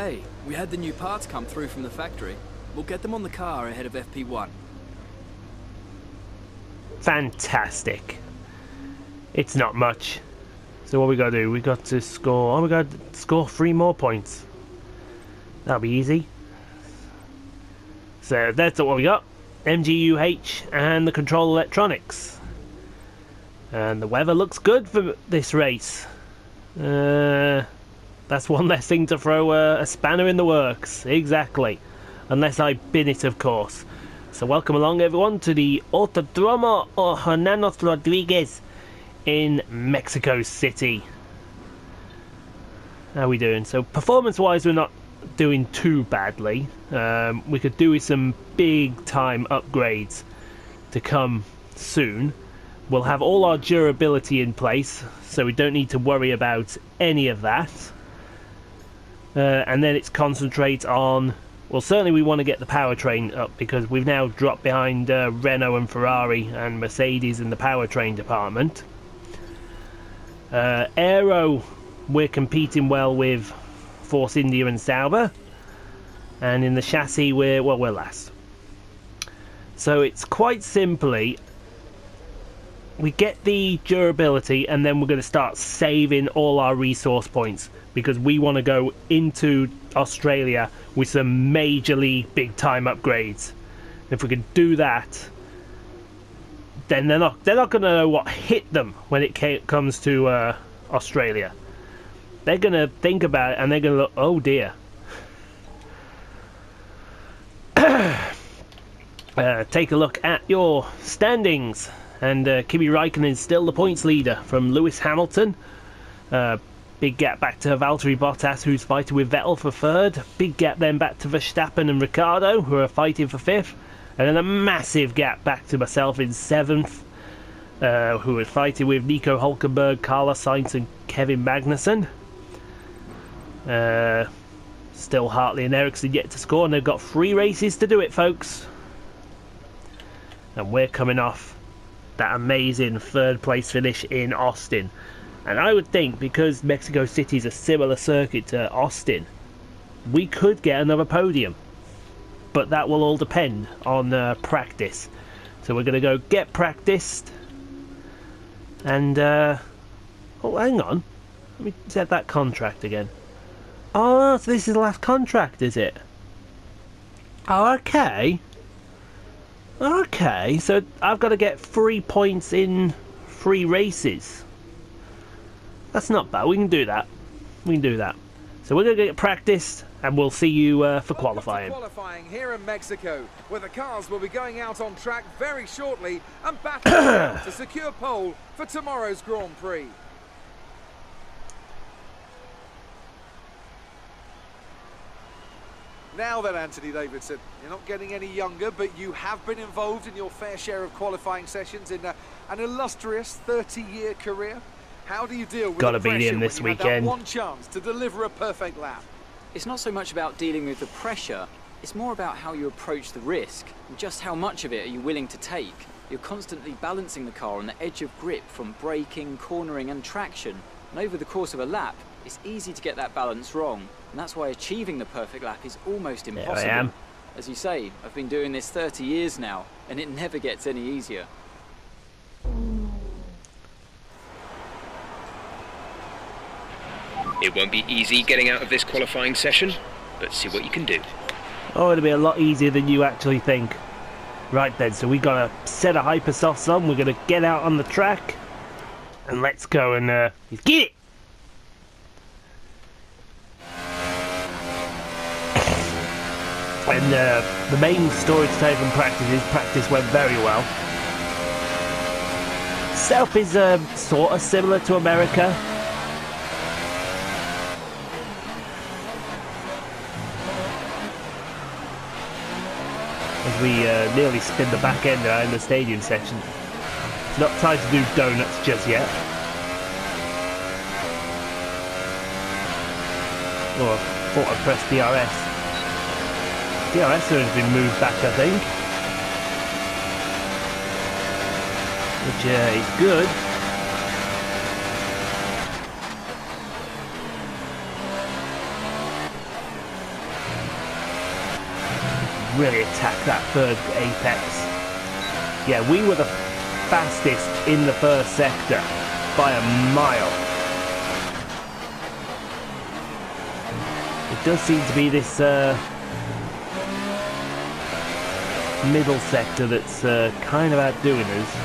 Hey, we had the new parts come through from the factory. We'll get them on the car ahead of FP1. Fantastic. It's not much. So what we got to do? We got to score... Oh, we got to score 3 more points. That'll be easy. So that's what we got. MGUH and the control electronics. And the weather looks good for this race. That's one less thing to throw a spanner in the works. Exactly. Unless I bin it, of course. So welcome along, everyone, to the Autodromo Hermanos Rodriguez in Mexico City. How are we doing? So performance-wise, we're not doing too badly. We could do with some big-time upgrades to come soon. We'll have all our durability in place, so we don't need to worry about any of that. And then it's concentrate on... Well, certainly we want to get the powertrain up, because we've now dropped behind Renault and Ferrari and Mercedes in the powertrain department. Aero, we're competing well with Force India and Sauber. And in the chassis, we're last. So it's quite simply... We get the durability, and then we're going to start saving all our resource points, because we want to go into Australia with some majorly big time upgrades. If we can do that, then they're not going to know what hit them when it comes to Australia. They're going to think about it, and they're going to look, oh dear. Take a look at your standings. And Kimi Raikkonen is still the points leader from Lewis Hamilton. Big gap back to Valtteri Bottas, who's fighting with Vettel for third. Big gap then back to Verstappen and Ricciardo, who are fighting for fifth. And then a massive gap back to myself in seventh, who are fighting with Nico Hulkenberg, Carlos Sainz and Kevin Magnussen. Still Hartley and Ericsson yet to score, and they've got 3 races to do it, folks. And we're coming off that amazing third place finish in Austin. And I would think, because Mexico City is a similar circuit to Austin, we could get another podium. But that will all depend on practice. So we're going to go get practiced. And, oh, hang on. Let me set that contract again. Oh, so this is the last contract, is it? Oh, okay. Okay, so I've got to get 3 points in 3 races. That's not bad. We can do that. We can do that. So we're going to get practiced, and we'll see you for qualifying. Qualifying here in Mexico, where the cars will be going out on track very shortly and battling to secure pole for tomorrow's Grand Prix. Now then, Anthony Davidson, you're not getting any younger, but you have been involved in your fair share of qualifying sessions in an illustrious 30-year career. How do you deal with the pressure when you have that one chance to deliver a perfect lap? It's not so much about dealing with the pressure, it's more about how you approach the risk, and just how much of it are you willing to take. You're constantly balancing the car on the edge of grip from braking, cornering and traction, and over the course of a lap, it's easy to get that balance wrong, and that's why achieving the perfect lap is almost impossible. There I am. As you say, I've been doing this 30 years now, and it never gets any easier. It won't be easy getting out of this qualifying session, but see what you can do. Oh, it'll be a lot easier than you actually think. Right then, so we got a set of hypersofts on, we're going to get out on the track, and let's go and get it! And the main story today from practice went very well. Setup is sort of similar to America. As we nearly spin the back end in the stadium section. Not time to do donuts just yet. Oh, I thought I pressed DRS. DRS has been moved back, I think. Which is good. really attacked that third apex. Yeah, we were the fastest in the first sector by a mile. It does seem to be this middle sector that's kind of outdoing us.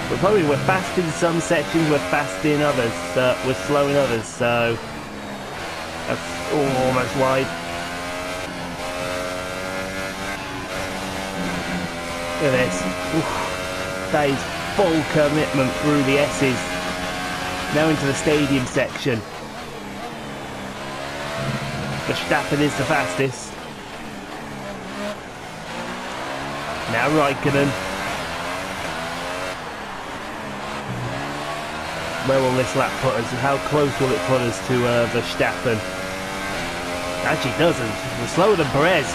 But probably we're fast in some sections, we're fast in others, we're slow in others, so that's almost wide. Look at this. Oof. That is full commitment through the S's. Now into the stadium section. Verstappen is the fastest. Now Raikkonen. Where will this lap put us? How close will it put us to Verstappen? Actually doesn't. We're slower than Perez.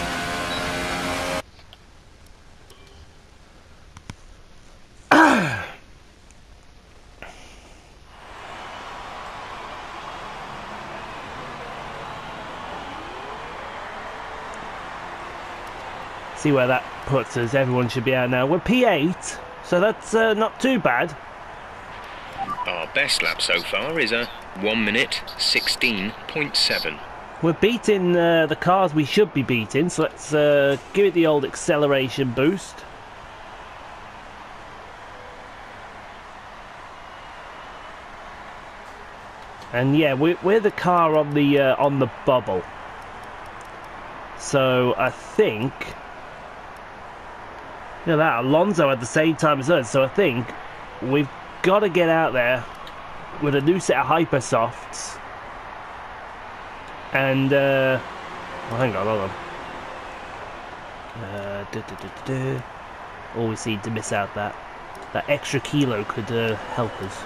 See where that puts us. Everyone should be out now. We're P8, so that's not too bad. Our best lap so far is a 1 minute 16.7. We're beating the cars we should be beating, so let's give it the old acceleration boost. And yeah, we're the car on the bubble. So I think, you know, that Alonso at the same time as us. So I think we've got to get out there with a new set of hyper softs. And well, hang on, hold on. Always seem to miss out that extra kilo could help us.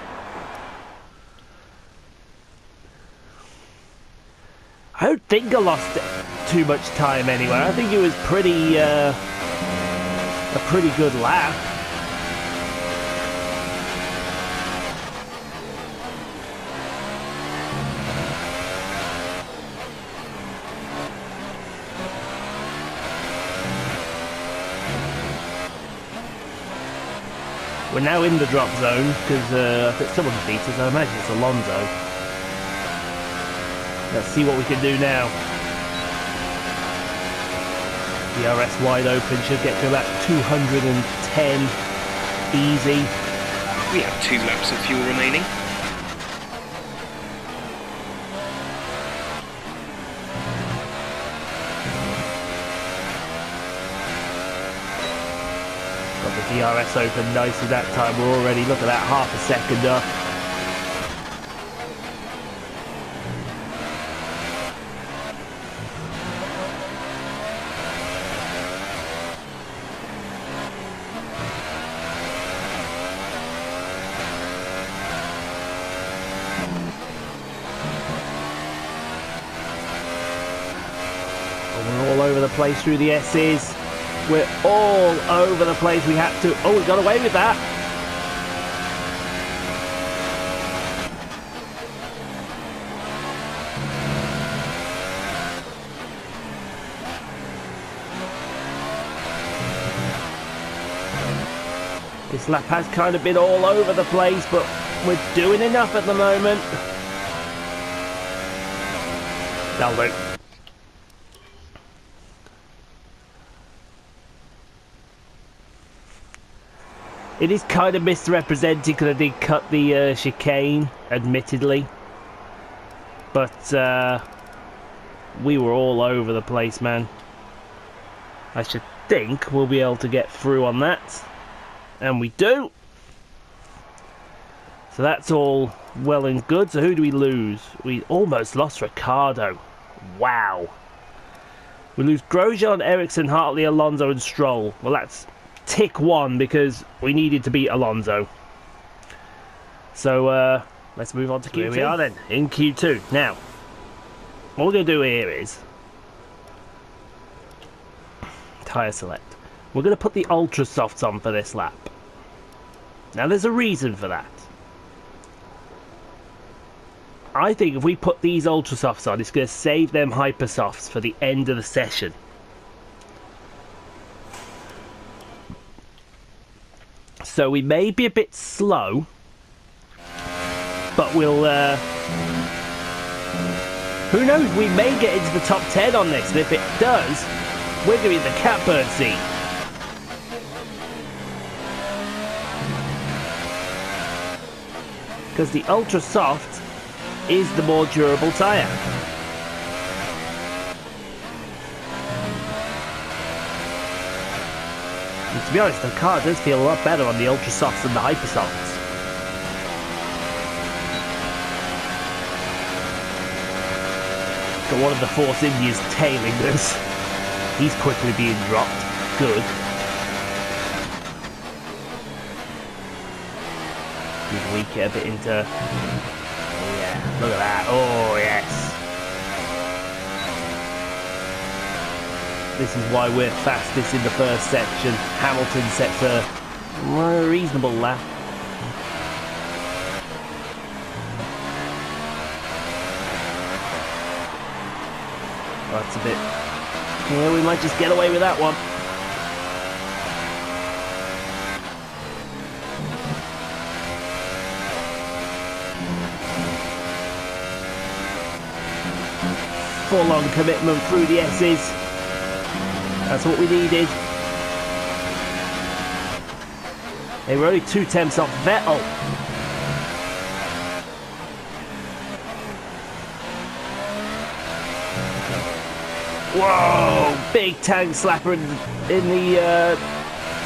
I don't think I lost too much time anywhere. I think it was pretty a pretty good lap. We're now in the drop zone because I think someone beat us. I imagine it's Alonso. Let's see what we can do now. DRS wide open, should get to about 210 easy. We have 2 laps of fuel remaining. Got the DRS open nicely that time. We're already, look at that, half a second up. We're all over the place through the S's. We're all over the place. We had to... Oh, we got away with that. This lap has kind of been all over the place, but we're doing enough at the moment. That'll do. It is kind of misrepresented because I did cut the chicane, admittedly. But we were all over the place, man. I should think we'll be able to get through on that. And we do. So that's all well and good. So who do we lose? We almost lost Ricciardo. Wow. We lose Grosjean, Ericsson, Hartley, Alonso and Stroll. Well, that's tick 1 because we needed to beat Alonso. So let's move on to Q2. Here we are then, in Q2. Now, what we're going to do here is tyre select. We're going to put the Ultra Softs on for this lap. Now there's a reason for that. I think if we put these Ultra Softs on, it's going to save them Hyper Softs for the end of the session. so we may be a bit slow, but we'll, who knows, we may get into the top 10 on this, and if it does, we're going to be in the catbird seat. Because the Ultra Soft is the more durable tyre. And to be honest, the car does feel a lot better on the Ultra Softs than the Hyper Softs. Got one of the Force Indias tailing us. He's quickly being dropped. Good. If we get a bit into... Oh yeah, look at that. Oh yes. This is why we're fastest in the first section. Hamilton sets a reasonable lap. That's a bit... Yeah, we might just get away with that one. Full-on commitment through the S's. That's what we needed. They were only 2/10 off Vettel. Whoa! Big tank slapper in the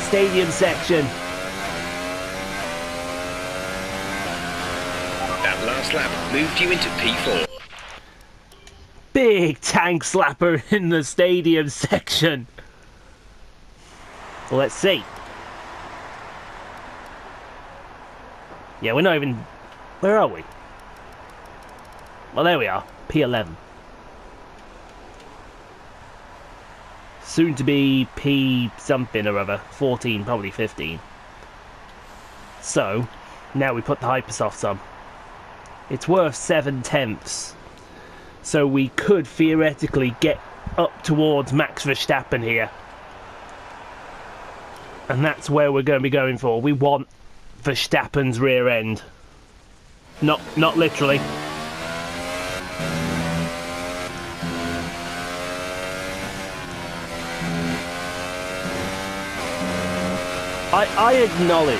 stadium section. That last lap moved you into P4. Big tank slapper in the stadium section. Well, let's see. Yeah, we're not even... Where are we? Well, there we are. P11. Soon to be P something or other. 14, probably 15. So, now we put the Hypersofts on. It's worth 7/10. So we could theoretically get up towards Max Verstappen here. And that's where we're going to be going for. We want Verstappen's rear end. Not literally. I acknowledge,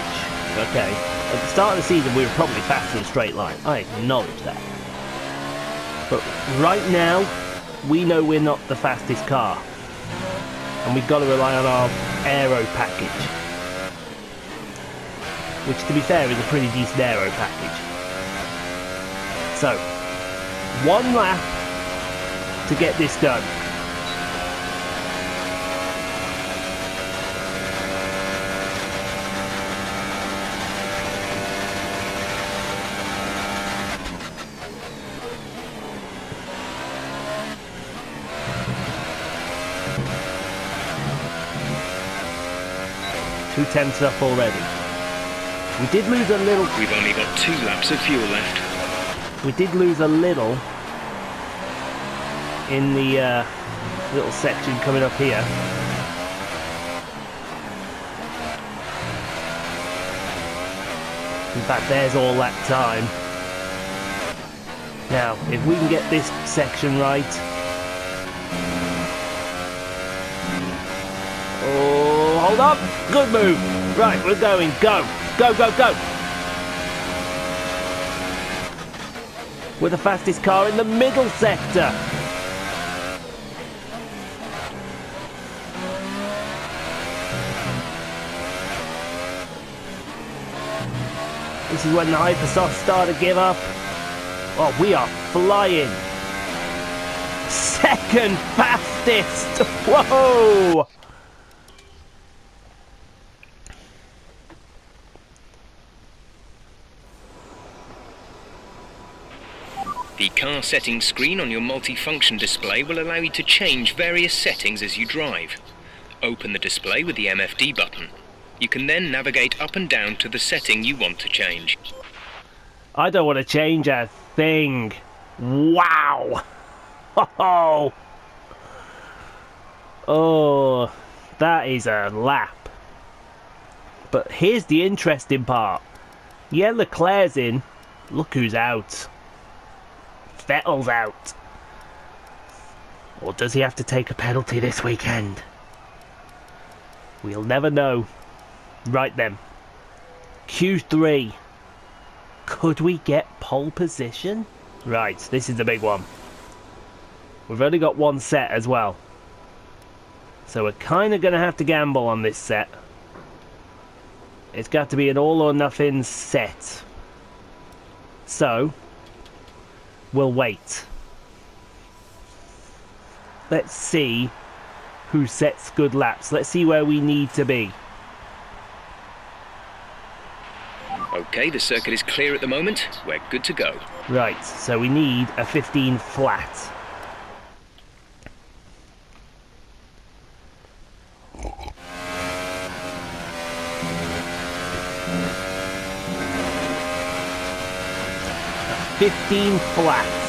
okay, at the start of the season we were probably faster in a straight line. I acknowledge that. But right now, we know we're not the fastest car. And we've got to rely on our aero package. Which, to be fair, is a pretty decent aero package. So, one lap to get this done. Two tenths up already. We did lose a little... We've only got 2 laps of fuel left. We did lose a little in the little section coming up here. In fact, there's all that time. Now, if we can get this section right... Oh, hold up! Good move! Right, we're going. Go! Go, go, go! We're the fastest car in the middle sector! This is when the Hypersofts start to give up. Oh, we are flying! Second fastest! Whoa! The car settings screen on your multifunction display will allow you to change various settings as you drive. Open the display with the MFD button. You can then navigate up and down to the setting you want to change. I don't want to change a thing. Wow! Oh, oh, that is a lap. But here's the interesting part. Yeah, Leclerc's in. Look who's out. Vettel's out. Or does he have to take a penalty this weekend? We'll never know. Right then. Q3. Could we get pole position? Right, this is the big one. We've only got one set as well. So we're kind of going to have to gamble on this set. It's got to be an all or nothing set. So, we'll wait. Let's see who sets good laps. Let's see where we need to be. Okay, the circuit is clear at the moment. We're good to go. Right, so we need a 15 flat. A 15 flat.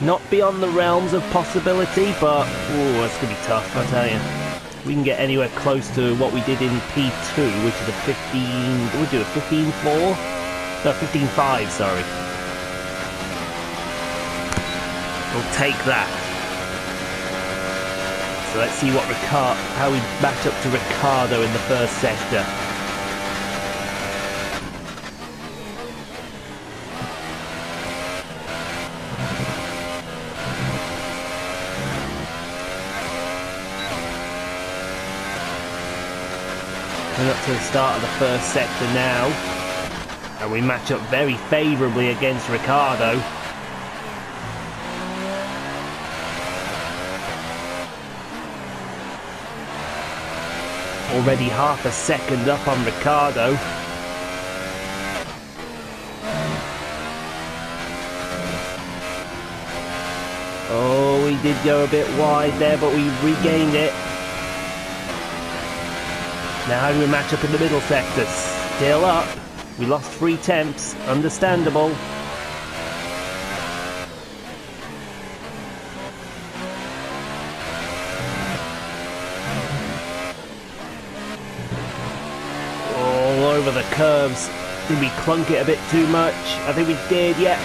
Not beyond the realms of possibility, but ooh, that's gonna be tough, I tell you. We can get anywhere close to what we did in P2, which is a 15. Did we do a 15.4? No, 15.5. Sorry. We'll take that. So let's see how we match up to Ricciardo in the first sector. Coming up to the start of the first sector now, and we match up very favourably against Ricciardo. Already half a second up on Ricciardo. Oh, we did go a bit wide there, but we regained it. Now how do we match up in the middle sector? Still up. We lost 3 tenths. Understandable. All over the curves. Did we clunk it a bit too much? I think we did, yeah.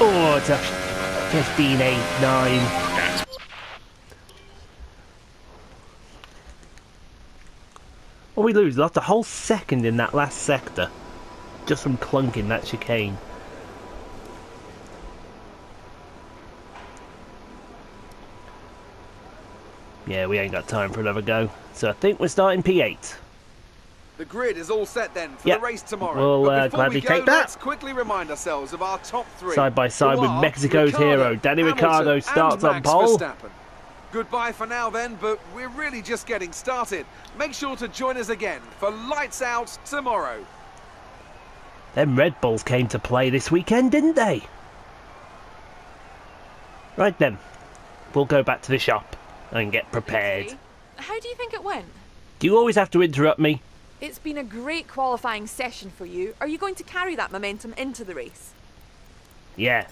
Oh, it's a 15, 8, 9. Well, we lose. Lost a whole second in that last sector. Just from clunking that chicane. Yeah, we ain't got time for another go. So I think we're starting P8. The grid is all set then for the race tomorrow. We'll gladly take that. Let's quickly remind ourselves of our top 3. Side by side with Mexico's hero. Danny Ricciardo starts on pole. Goodbye for now then, but we're really just getting started. Make sure to join us again for Lights Out tomorrow. Them Red Bulls came to play this weekend, didn't they? Right then, we'll go back to the shop and get prepared. Okay. How do you think it went? Do you always have to interrupt me? It's been a great qualifying session for you. Are you going to carry that momentum into the race? Yeah.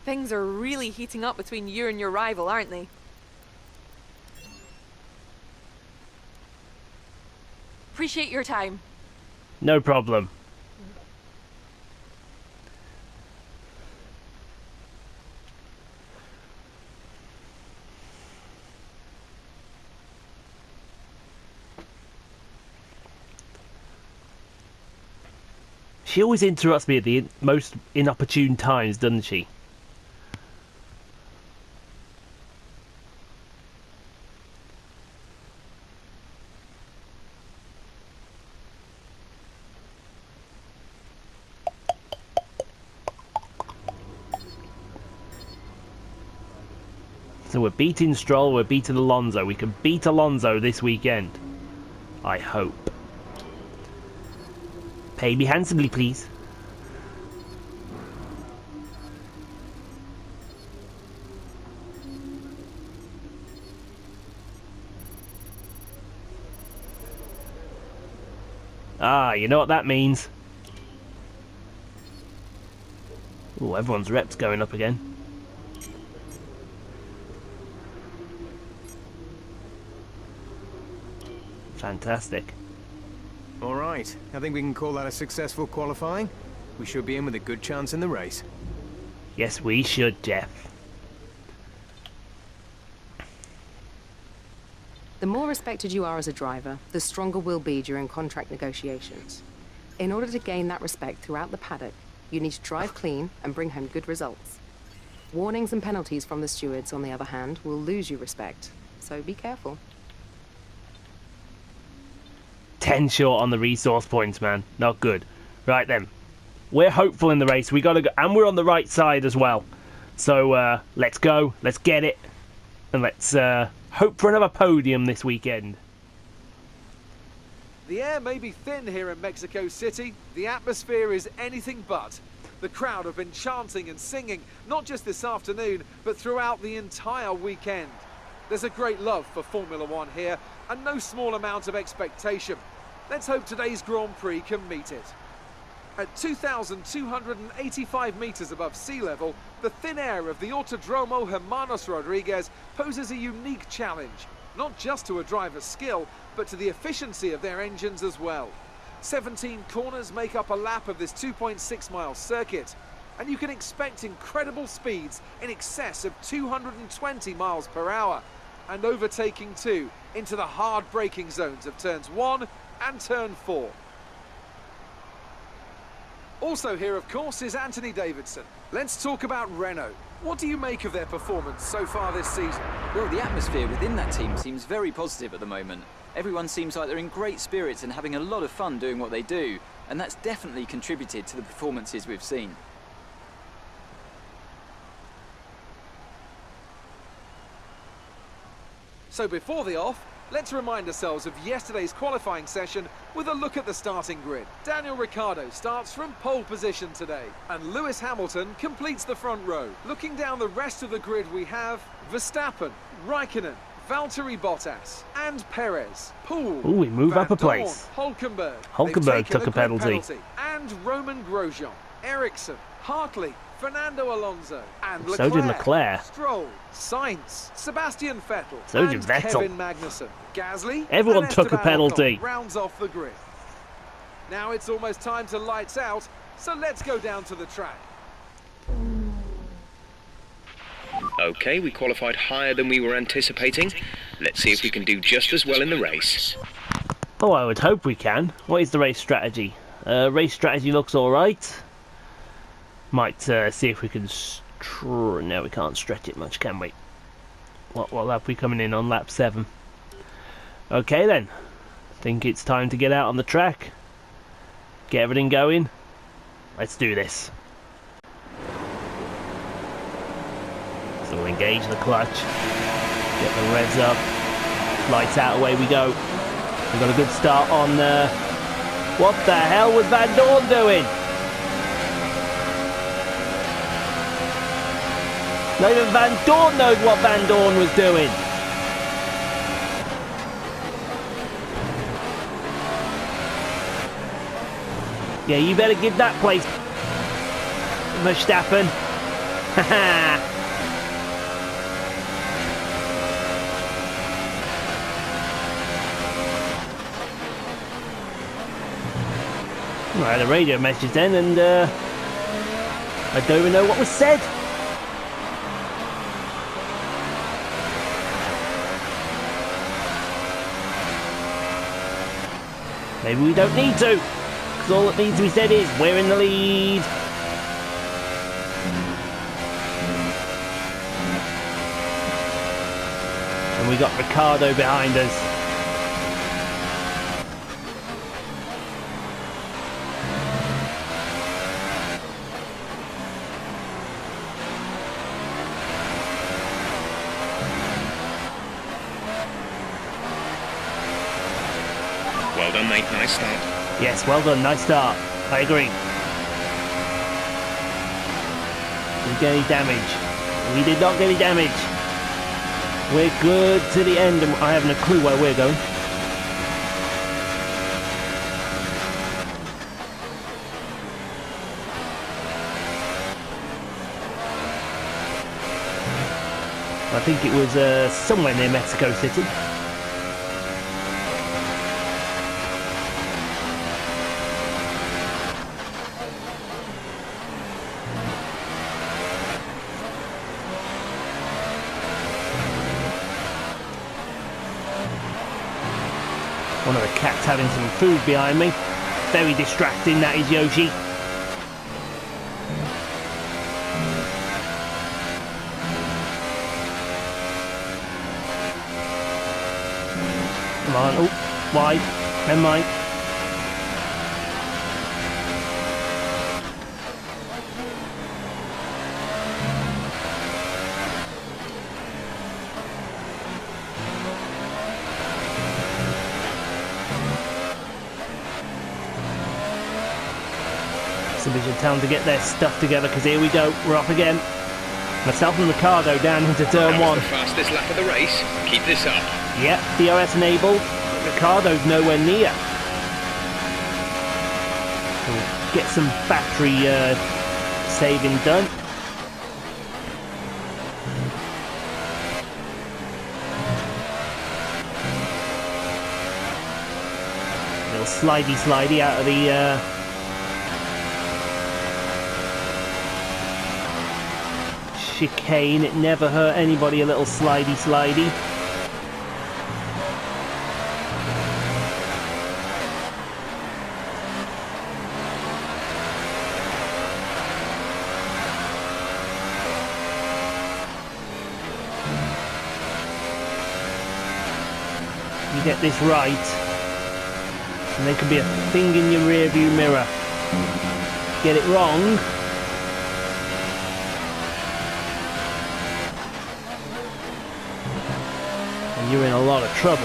Things are really heating up between you and your rival, aren't they? Appreciate your time. No problem. She always interrupts me at the most inopportune times, doesn't she? So we're beating Stroll, we're beating Alonso. We can beat Alonso this weekend. I hope. Pay me handsomely, please. Ah, you know what that means. Ooh, everyone's rep's going up again. Fantastic. All right, I think we can call that a successful qualifying. We should be in with a good chance in the race. Yes, we should, Jeff. The more respected you are as a driver, the stronger we'll be during contract negotiations. In order to gain that respect throughout the paddock, you need to drive clean and bring home good results. Warnings and penalties from the stewards, on the other hand, will lose you respect, so be careful. 10 short on the resource points, man. Not good. Right then. We're hopeful in the race. We gotta go, and we're on the right side as well. So let's go. Let's get it. And let's hope for another podium this weekend. The air may be thin here in Mexico City. The atmosphere is anything but. The crowd have been chanting and singing, not just this afternoon, but throughout the entire weekend. There's a great love for Formula One here, and no small amount of expectation. Let's hope today's Grand Prix can meet it. At 2,285 metres above sea level, the thin air of the Autodromo Hermanos Rodriguez poses a unique challenge, not just to a driver's skill, but to the efficiency of their engines as well. 17 corners make up a lap of this 2.6-mile circuit, and you can expect incredible speeds in excess of 220 miles per hour, and overtaking too into the hard braking zones of turns 1 and turn 4. Also here, of course, is Anthony Davidson. Let's talk about Renault. What do you make of their performance so far this season? Well, the atmosphere within that team seems very positive at the moment. Everyone seems like they're in great spirits and having a lot of fun doing what they do, and that's definitely contributed to the performances we've seen. So before the off, let's remind ourselves of yesterday's qualifying session with a look at the starting grid. Daniel Ricciardo starts from pole position today, and Lewis Hamilton completes the front row. Looking down the rest of the grid, we have Verstappen, Raikkonen, Valtteri Bottas and Perez. Poole. Ooh, we move Van up a Dorn, place. Hulkenberg. Hulkenberg took a penalty. And Roman Grosjean, Ericsson, Hartley, Fernando Alonso and So did Leclerc. Stroll, Sainz, Sebastian Vettel So did and Vettel. Kevin Magnussen. Gasly Everyone and took a Esteban penalty. Ocon rounds off the grid. Now it's almost time to lights out, so let's go down to the track. Okay, we qualified higher than we were anticipating. Let's see if we can do just as well in the race. Oh, I would hope we can. What is the race strategy? Race strategy looks alright. Might see if we can... No, we can't stretch it much, can we? What lap are we coming in on? Lap 7. Okay then. Think it's time to get out on the track. Get everything going. Let's do this. So we'll engage the clutch. Get the revs up. Lights out, away we go. We've got a good start on... What the hell was Van Dorn doing? Not even Van Dorn knows what Van Dorn was doing. Yeah, you better give that place, Verstappen. Haha. I had a radio message then, and I don't even know what was said. Maybe we don't need to, because all that needs to be said is we're in the lead. And we got Ricciardo behind us. Well done, mate. Nice start. Yes, well done. Nice start. I agree. Did we get any damage? We did not get any damage. We're good to the end, and I haven't a clue where we're going. I think it was somewhere near Mexico City. One of the cats having some food behind me. Very distracting, that is Yoshi. Come on, oh, wide, never mind. Exhibition time to get their stuff together, because here we go, we're off again. Myself and Ricardo down into turn one. The fastest lap of the race. Keep this up. Yep, DRS enabled, but Ricardo's nowhere near. We'll get some battery saving done. Little slidey out of the chicane. It never hurt anybody, a little slidey. You get this right, and there could be a thing in your rear view mirror. Get it wrong, and you're in a lot of trouble.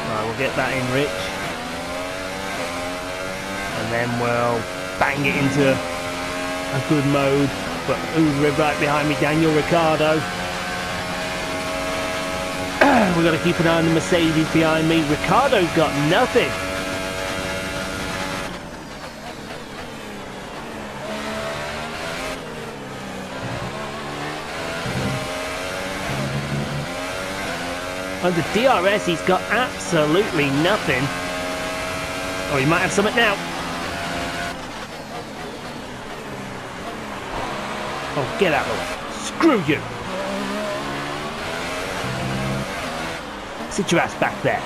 Right, we'll get that in, Rich, and then we'll bang it into a good mode. But who's right behind me? Daniel Ricciardo. We've got to keep an eye on the Mercedes behind me. Ricciardo's got nothing. Under DRS, he's got absolutely nothing. Oh, he might have something now. Oh, get out of the way. Screw you. Sit your ass back there.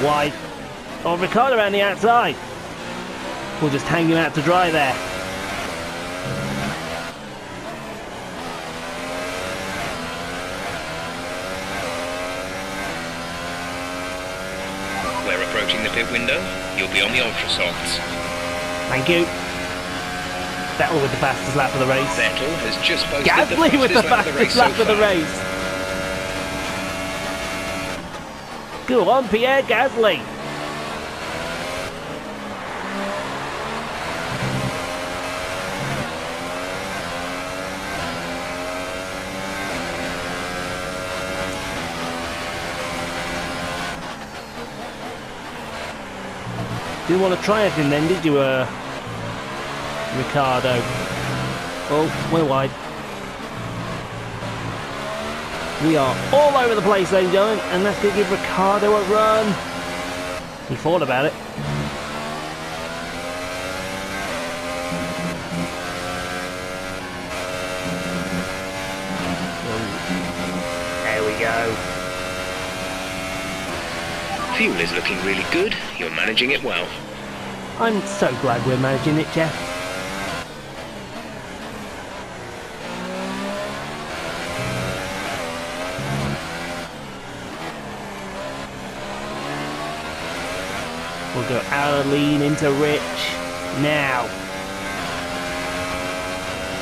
Wide. Oh, Ricciardo around the outside. We'll just hang him out to dry there. We're approaching the pit window. You'll be on the ultra softs. Thank you. Vettel with the fastest lap of the race. Vettel has just posted Gasly with the fastest lap of the race. Go on, Pierre Gasly. Didn't want to try anything then, did you, Ricardo? Oh, we're wide. We are all over the place, ladies and gentlemen, and that's going to give Ricardo a run. He thought about it. There we go. Fuel is looking really good. You're managing it well. I'm so glad we're managing it, Jeff. We'll go out of lean into Rich now.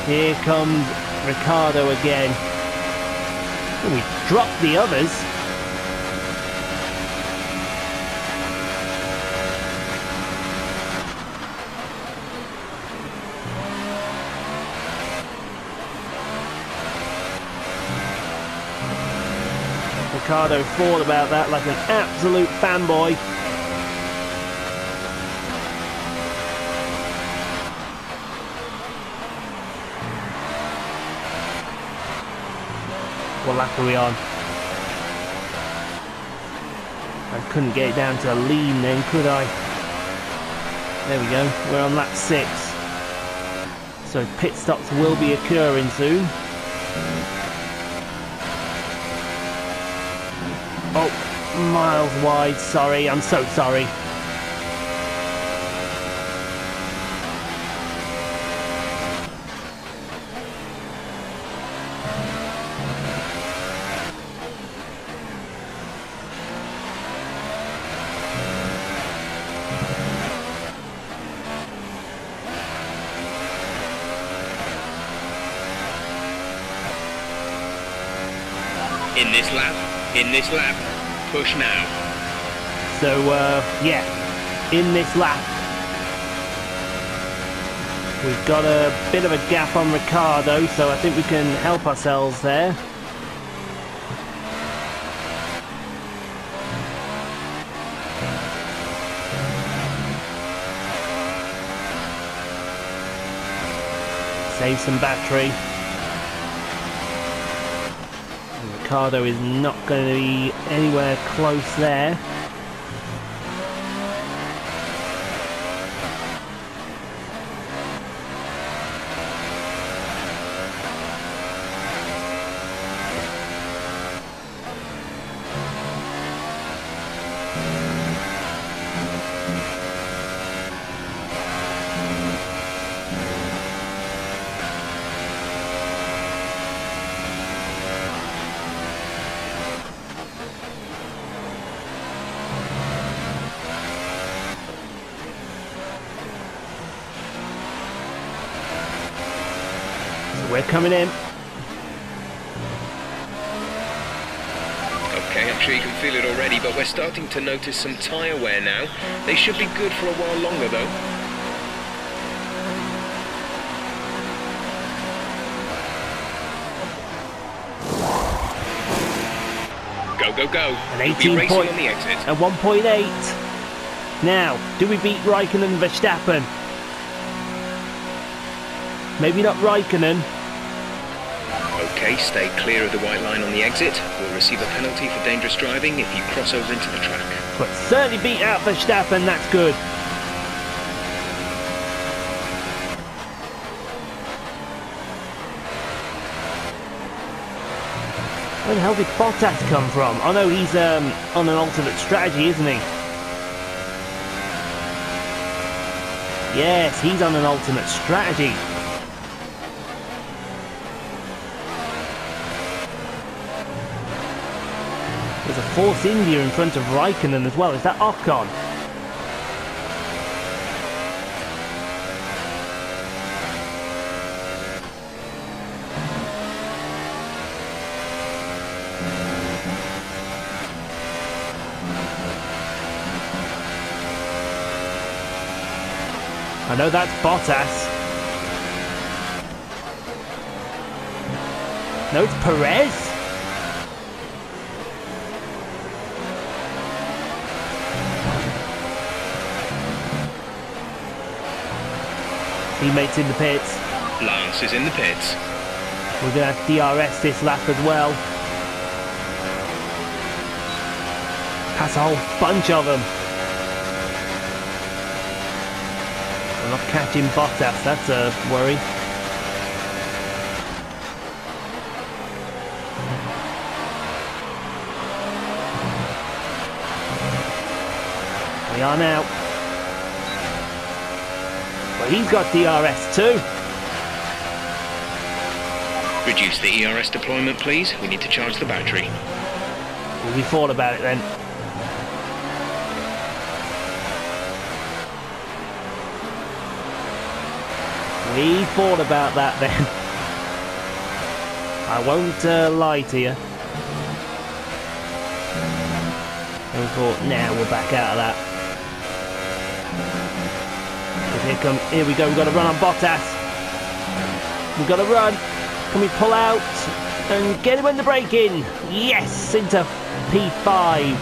Here comes Ricardo again. Oh, we dropped the others. Ricciardo thought about that like an absolute fanboy. What lap are we on? I couldn't get it down to a lean then, could I? There we go, we're on lap 6. So pit stops will be occurring soon. Oh, miles wide, sorry, I'm so sorry. In this lap, push now. So, yeah, in this lap, we've got a bit of a gap on Ricciardo, so I think we can help ourselves there. Save some battery. Ricciardo is not going to be anywhere close there. We're coming in. Okay, I'm sure you can feel it already, but we're starting to notice some tyre wear now. They should be good for a while longer though. Go, go, go. An You'll be 18 racing point on the exit. and 1.8. Now, do we beat Raikkonen and Verstappen? Maybe not Raikkonen. Okay, stay clear of the white line on the exit. We'll receive a penalty for dangerous driving if you cross over into the track. But certainly beat out Verstappen, that's good. Where the hell did Bottas come from? Oh no, he's on an alternate strategy, isn't he? Yes, he's on an alternate strategy. There's a Force India in front of Raikkonen as well. Is that Ocon? I know that's Bottas. No, it's Perez. Teammates in the pits. Lance is in the pits. We're going to have DRS this lap as well. Pass a whole bunch of them. We're not catching Bottas, that's a worry. We are now. Well, he's got DRS too. Reduce the ERS deployment, please. We need to charge the battery. Well, we thought about it then. We thought about that then. I won't lie to you. And we thought, now we're back out of that. Here we go, we've got to run on Bottas. We've got to run. Can we pull out and get him in the braking? Yes, into P5.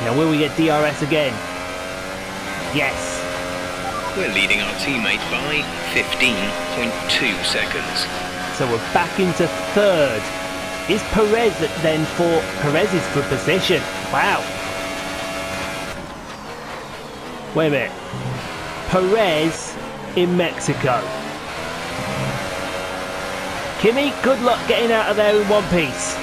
Now will we get DRS again? Yes. We're leading our teammate by 15.2 seconds. So we're back into third. Is Perez then for... Perez is for position. Wow. Wait a minute. Perez in Mexico. Kimi, good luck getting out of there in one piece.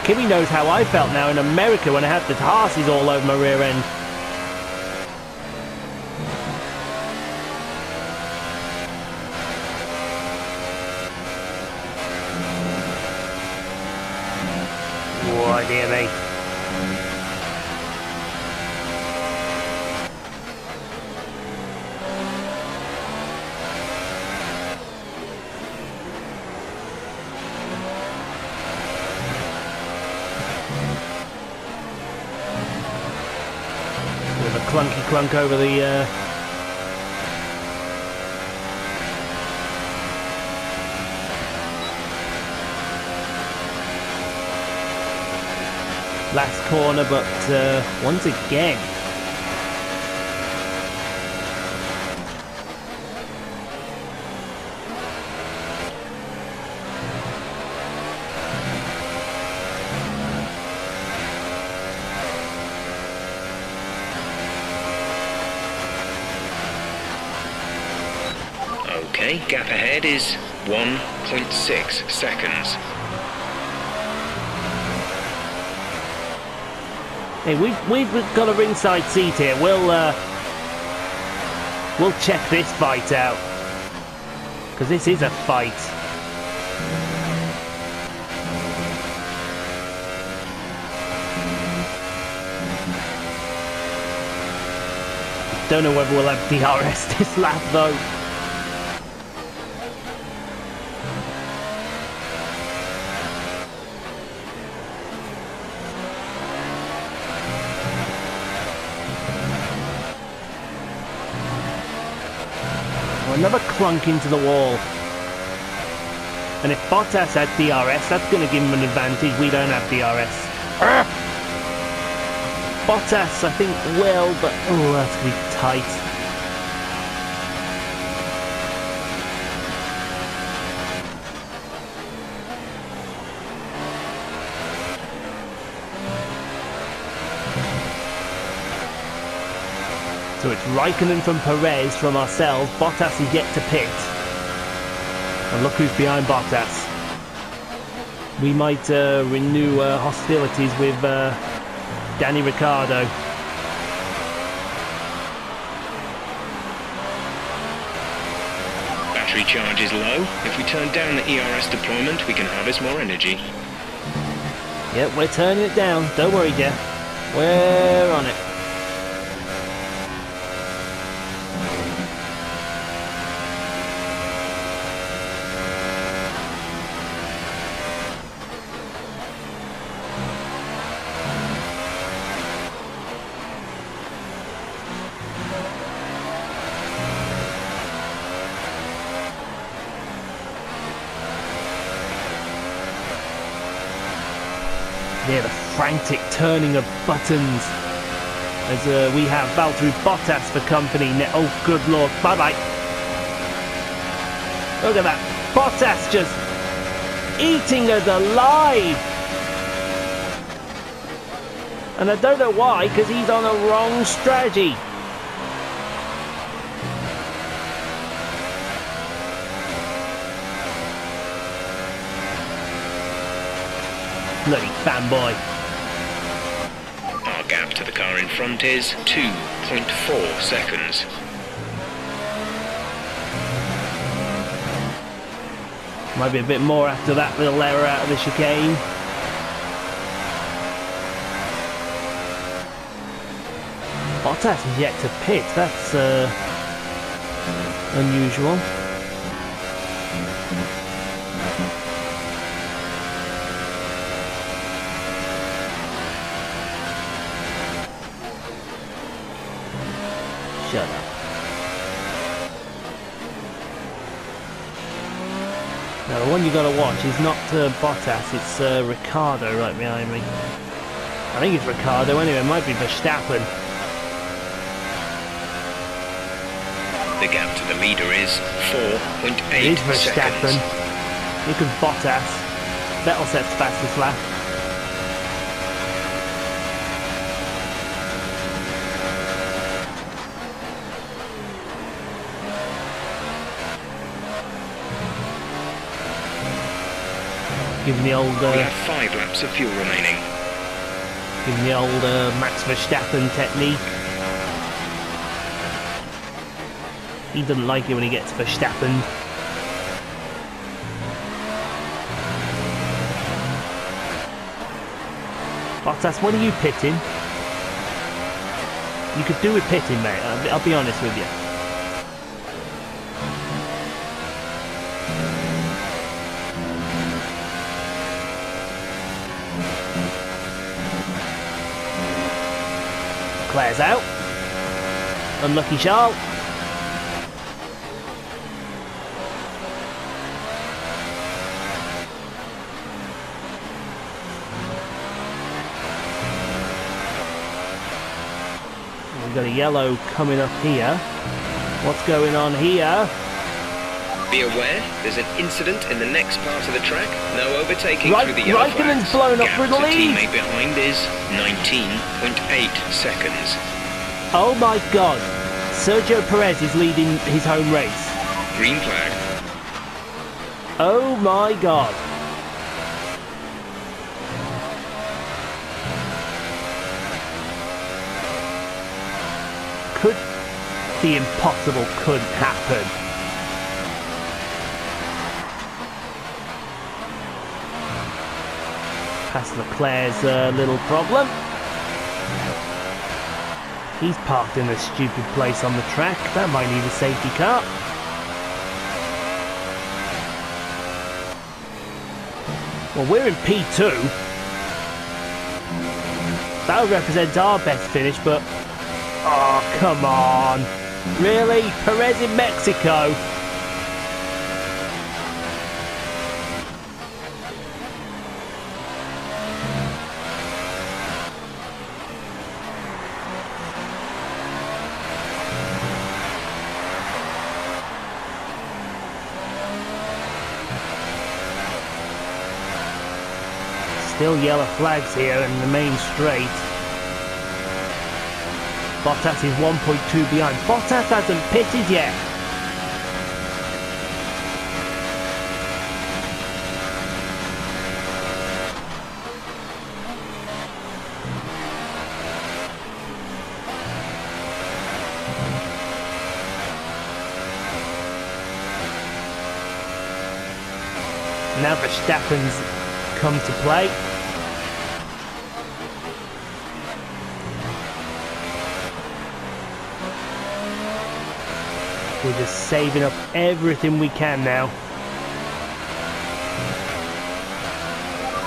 Kimi knows how I felt now in America when I had the Tarses all over my rear end. Whoa, dear me. Clunky clunk over the last corner, but once again Okay, gap ahead is 1.6 seconds. Hey, we've got a ringside seat here. We'll check this fight out, because this is a fight. Don't know whether we'll have DRS this lap though. Another clunk into the wall. And if Bottas had DRS, that's going to give him an advantage. We don't have DRS. Bottas, I think, will, but oh, that's going to be tight. So it's Raikkonen from Perez from ourselves. Bottas is yet to pit. And look who's behind Bottas. We might renew hostilities with Danny Ricciardo. Battery charge is low. If we turn down the ERS deployment, we can harvest more energy. Yep, we're turning it down. Don't worry, Jeff. We're on it. Yeah, the frantic turning of buttons as we have Valtteri Bottas for company. Oh, good lord. Bye-bye. Look at that. Bottas just eating us alive. And I don't know why, because he's on a wrong strategy. Bloody fanboy. Our gap to the car in front is 2.4 seconds. Might be a bit more after that little error out of the chicane. Bottas has yet to pit. That's unusual. Shut up. Now the one you got to watch is not Bottas, it's Ricciardo right behind me. I think it's Ricciardo anyway, it might be Verstappen. The gap to the leader is 4.8 It is Verstappen. seconds. Look at Bottas. Vettel sets the fastest lap. Give him the old... We have 5 laps of fuel remaining. Give him the old Max Verstappen technique. He doesn't like it when he gets Verstappen. Bottas, when are you pitting? You could do with pitting, mate. I'll be honest with you. Claire's out. Unlucky Charles. We've got a yellow coming up here. What's going on here? Be aware, there's an incident in the next part of the track. No overtaking through the yellow Raikkonen's flags. blown up for the Gap to lead. teammate behind is 19.8 seconds. Oh my god. Sergio Perez is leading his home race. Green flag. Oh my god. The impossible couldn't happen. Past Leclerc's little problem. He's parked in a stupid place on the track. That might need a safety car. Well, we're in P2. That would represent our best finish, but... Oh, come on. Really? Perez in Mexico? Still yellow flags here in the main straight. Bottas is 1.2 behind. Bottas hasn't pitted yet. Now Verstappen's come to play. We're just saving up everything we can now.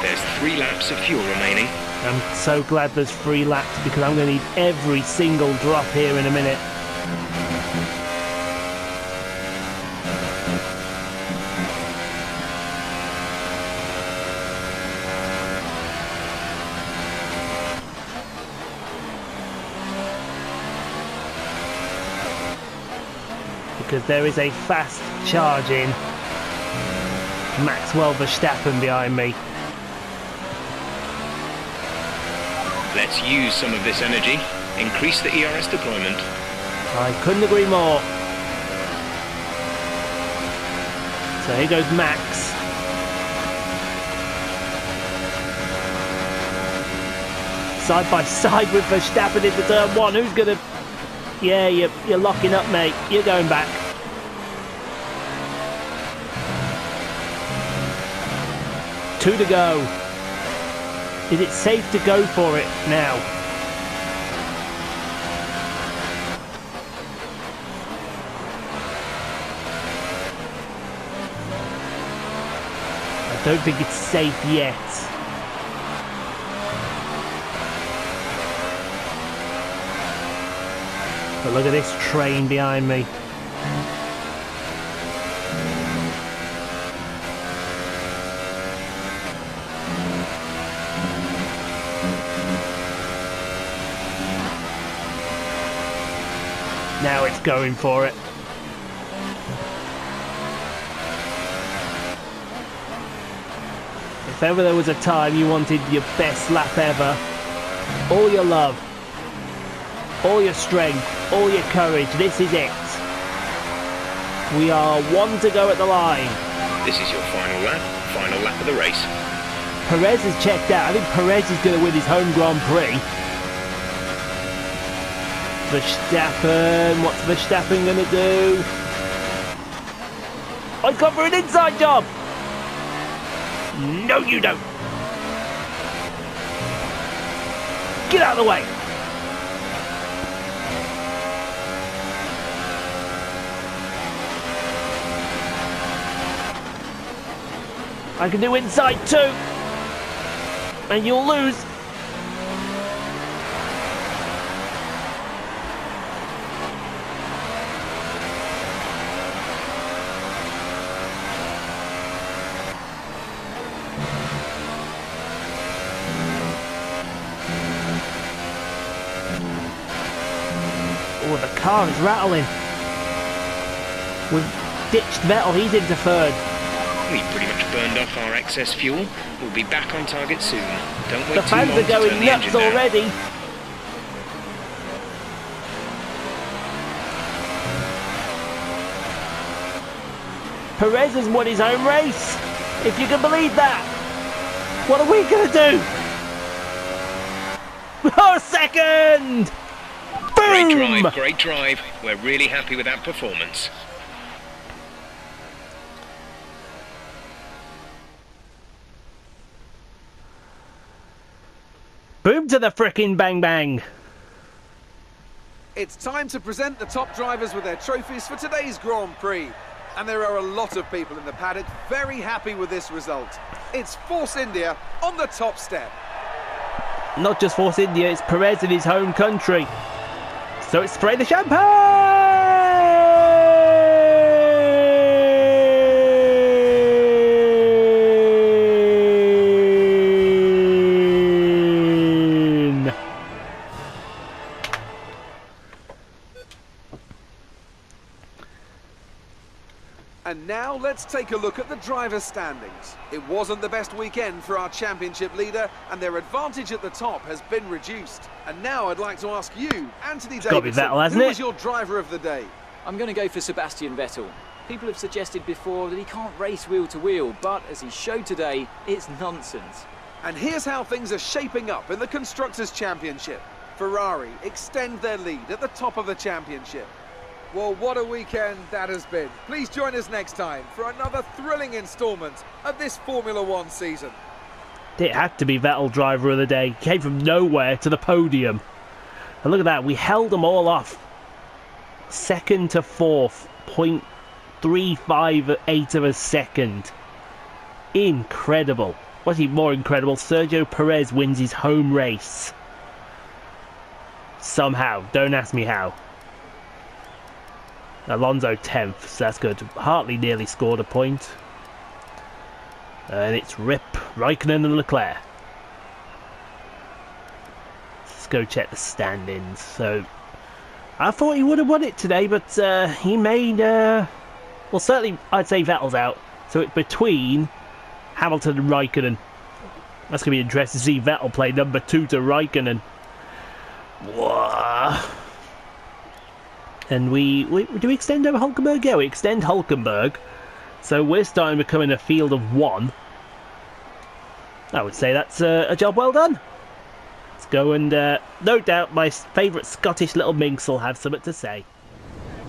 There's 3 laps of fuel remaining. I'm so glad there's 3 laps because I'm going to need every single drop here in a minute. Because there is a fast charging Maxwell Verstappen behind me. Let's use some of this energy. Increase the ERS deployment. I couldn't agree more. So here goes Max. Side by side with Verstappen into turn 1. Who's going to... Yeah, you're locking up, mate. You're going back. Two to go. Is it safe to go for it now? I don't think it's safe yet. But look at this train behind me. Now it's going for it. If ever there was a time you wanted your best lap ever, all your love, all your strength, all your courage, this is it. We are 1 to go at the line. This is your final lap of the race. Perez is checked out. I think Perez is going to win his home Grand Prix. Verstappen, what's Verstappen going to do? I've gone for an inside job! No, you don't! Get out of the way! I can do inside too! And you'll lose! Oh, the car is rattling. We've ditched Vettel, he's into third. We've pretty much burned off our excess fuel. We'll be back on target soon. Don't wait The too fans long are to turn going the nuts engine down. already. Perez has won his own race, if you can believe that. What are we going to do? Oh, second! Boom! Great drive. We're really happy with that performance. Boom to the frickin' bang bang. It's time to present the top drivers with their trophies for today's Grand Prix. And there are a lot of people in the paddock very happy with this result. It's Force India on the top step. Not just Force India, it's Perez in his home country. So it's spray the champagne! And now let's take a look at the driver's standings. It wasn't the best weekend for our championship leader, and their advantage at the top has been reduced. And now I'd like to ask you, Anthony Davidson, gotta be Vettel, hasn't who it? was your driver of the day? I'm going to go for Sebastian Vettel. People have suggested before that he can't race wheel to wheel, but as he showed today, it's nonsense. And here's how things are shaping up in the Constructors' Championship. Ferrari extend their lead at the top of the championship. Well, what a weekend that has been. Please join us next time for another thrilling instalment of this Formula One season. It had to be Vettel driver of the day. Came from nowhere to the podium. And look at that, we held them all off. Second to fourth, 0.358 of a second. Incredible. What's even more incredible, Sergio Perez wins his home race. Somehow, don't ask me how. Alonso 10th, so that's good. Hartley nearly scored a point. And it's Rip, Raikkonen and Leclerc. Let's go check the standings. So, I thought he would have won it today, but he made... well, certainly, I'd say Vettel's out. So it's between Hamilton and Raikkonen. That's going to be interesting to see Vettel play number 2 to Raikkonen. Whoa. And do we extend over Hulkenberg? Yeah, we extend Hulkenberg. So we're starting to become in a field of 1. I would say that's a job well done. Let's go and no doubt my favourite Scottish little minx will have something to say.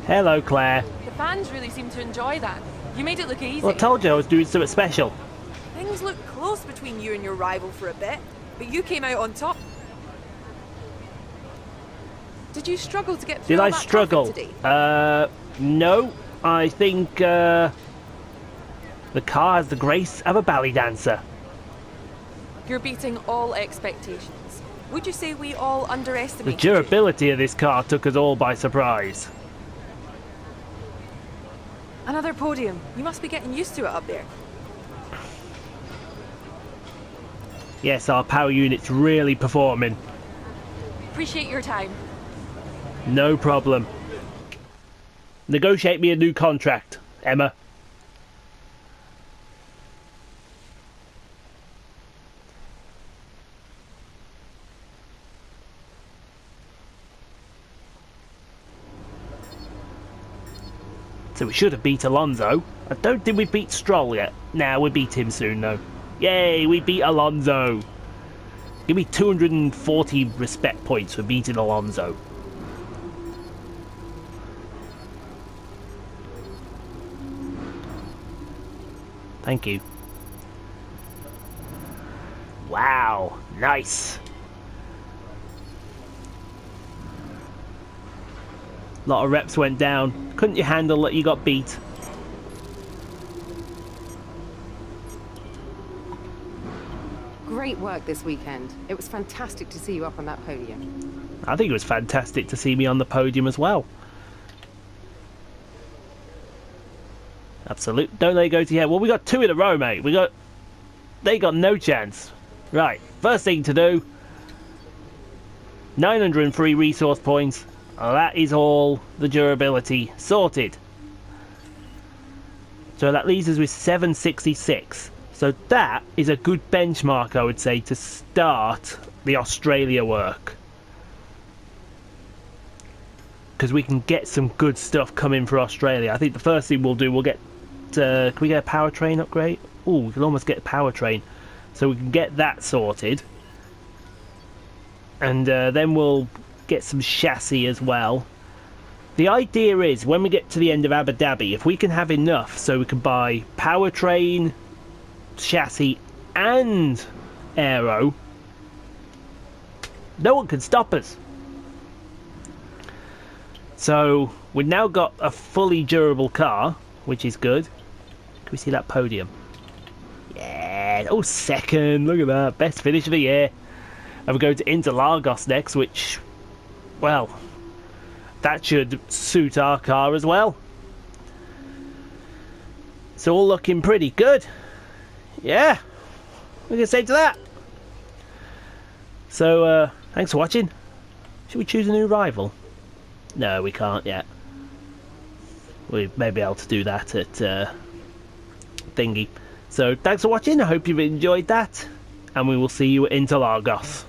Hello, Claire. The fans really seem to enjoy that. You made it look easy. Well, I told you I was doing something special. Things looked close between you and your rival for a bit, but you came out on top. Did you struggle to get through Did all I that struggle? traffic today? No. I think The car has the grace of a ballet dancer. You're beating all expectations. Would you say we all The underestimated durability of this car took us all by surprise. you? Another podium. You must be getting used to it up there. Yes, our power unit's really performing. Appreciate your time. No problem. Negotiate me a new contract, Emma. So we should have beat Alonso. I don't think we beat Stroll yet. Nah, we beat him soon though. Yay, we beat Alonso. Give me 240 respect points for beating Alonso. Thank you. Wow, nice. A lot of reps went down. Couldn't you handle that you got beat? Great work this weekend. It was fantastic to see you up on that podium. I think it was fantastic to see me on the podium as well. Absolute. Don't they go to here? Well, we got 2 in a row, mate. They got no chance. Right. First thing to do. 903 resource points. That is all the durability sorted. So that leaves us with 766. So that is a good benchmark, I would say, to start the Australia work. Because we can get some good stuff coming for Australia. I think the first thing we'll do, we'll get... can we get a powertrain upgrade? Oh, we can almost get a powertrain. So we can get that sorted. And then we'll get some chassis as well. The idea is, when we get to the end of Abu Dhabi, if we can have enough so we can buy powertrain, chassis and aero, no one can stop us. So we've now got a fully durable car, which is good. Can we see that podium? Yeah, oh, second, look at that, best finish of the year. And we go to Interlagos next, which, well, that should suit our car as well. It's all looking pretty good. Yeah, we can say to that. So, thanks for watching. Should we choose a new rival? No, we can't yet. We may be able to do that at thingy. So, thanks for watching. I hope you've enjoyed that. And we will see you at Interlagos.